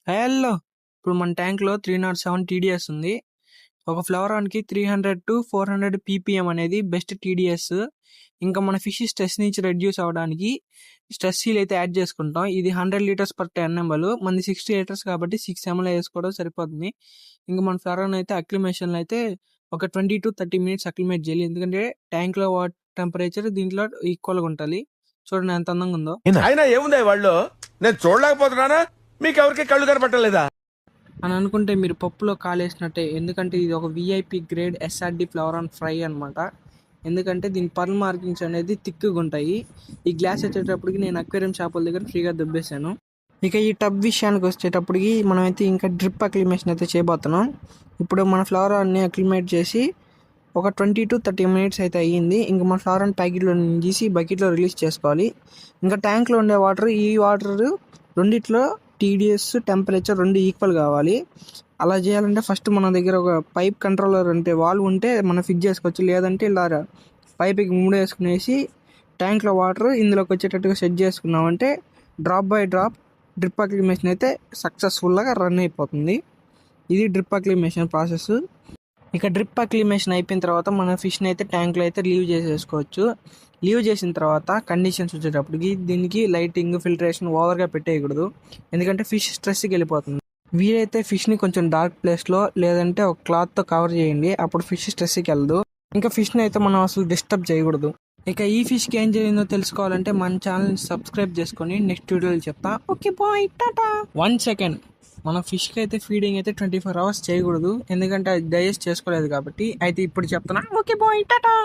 Hello! ఇప్పుడు మన ట్యాంక్‌లో 307 టీడీఎస్ ఉంది. ఒక ఫ్లవరాన్‌కి 300-400 పీపీఎం అనేది బెస్ట్ టీడీఎస్. ఇంకా మన ఫిష్ స్ట్రెస్ నుంచి రెడ్యూస్ అవ్వడానికి స్ట్రెస్ సీల్ అయితే యాడ్ చేసుకుంటాం. ఇది 100 లీటర్స్ పర్ 10 ఎంఎల్. మనది 60 లీటర్స్ కాబట్టి 6 ఎంఎల్ వేసుకోవడం సరిపోతుంది. ఇంకా మన ఫ్లవరాన్ అయితే అక్లిమేషన్‌లో అయితే ఒక 20-30 మినిట్స్ అక్లిమేట్ చేయాలి. ఎందుకంటే ట్యాంక్‌లో టెంపరేచర్ దీంట్లో ఈక్వల్‌గా ఉండాలి. చూడండి ఎంత అందంగా ఉందో. అయినా ఏముంది వాళ్ళు నేను చూడలేకపోతున్నానా? మీకెవరికి కళ్ళు కనపట్టలేదా అని అనుకుంటే మీరు పప్పులో కాలేసినట్టే. ఎందుకంటే ఇది ఒక విఐపి గ్రేడ్ ఎస్ఆర్డి ఫ్లవరాన్ ఫ్రై అనమాట. ఎందుకంటే దీని పర్ల్ మార్కింగ్స్ అనేది థిక్గా ఉంటాయి. ఈ గ్లాస్ వచ్చేటప్పటికి నేను అక్వేరియం షాపుల దగ్గర ఫ్రీగా దొబ్బేశాను. ఇక ఈ టబ్ విషయానికి వచ్చేటప్పటికి మనమైతే ఇంకా డ్రిప్ అక్లిమేషన్ అయితే చేయబోతున్నాం. ఇప్పుడు మన ఫ్లవరాన్ని అక్లిమేట్ చేసి ఒక 20-30 మినిట్స్ అయితే అయ్యింది. ఇంకా మన ఫ్లవరాన్ ప్యాకెట్లో తీసి బకెట్లో రిలీజ్ చేసుకోవాలి. ఇంకా ట్యాంక్లో ఉండే వాటర్, ఈ వాటర్ రెండిట్లో టీడీఎస్ టెంపరేచర్ రెండు ఈక్వల్ కావాలి. అలా చేయాలంటే ఫస్ట్ మన దగ్గర ఒక పైప్ కంట్రోలర్ అంటే వాల్వ్ ఉంటే మనం ఫిట్ చేసుకోవచ్చు. లేదంటే ఇలా పైప్కి ముడేసుకునేసి ట్యాంక్లో వాటర్ ఇందులోకి వచ్చేటట్టుగా సెట్ చేసుకున్నామంటే డ్రాప్ బై డ్రాప్ డ్రిప్ అక్లిమేషన్ అయితే సక్సెస్ఫుల్గా రన్ అయిపోతుంది. ఇది డ్రిప్ అక్లిమేషన్ ప్రాసెస్. ఇక డ్రిప్ అక్లిమేషన్ అయిపోయిన తర్వాత మన ఫిష్ని అయితే ట్యాంక్లో అయితే లీవ్ చేసేసుకోవచ్చు. లీవ్ చేసిన తర్వాత కండిషన్స్ వచ్చేటప్పటికి దీనికి లైటింగ్, ఫిల్టరేషన్ ఓవర్గా పెట్టేయకూడదు. ఎందుకంటే ఫిష్ స్ట్రెస్కి వెళ్ళిపోతుంది. వీలైతే ఫిష్ని కొంచెం డార్క్ ప్లేస్లో లేదంటే ఒక క్లాత్తో కవర్ చేయండి. అప్పుడు ఫిష్ స్ట్రెస్కి వెళ్ళదు. ఇంకా ఫిష్ని అయితే మనం అసలు డిస్టర్బ్ చేయకూడదు. ఇక ఈ ఫిష్కి ఏం జరిగిందో తెలుసుకోవాలంటే మన ఛానల్ని సబ్స్క్రైబ్ చేసుకొని నెక్స్ట్ వీడియోలో చెప్తా. Okay bye, Tata. 1 సెకండ్, మన ఫిష్కి అయితే ఫీడింగ్ అయితే 24 అవర్స్ చేయకూడదు. ఎందుకంటే అది డైజెస్ట్ చేసుకోలేదు కాబట్టి. అయితే ఇప్పుడు చెప్తున్నా. Okay bye, Tata.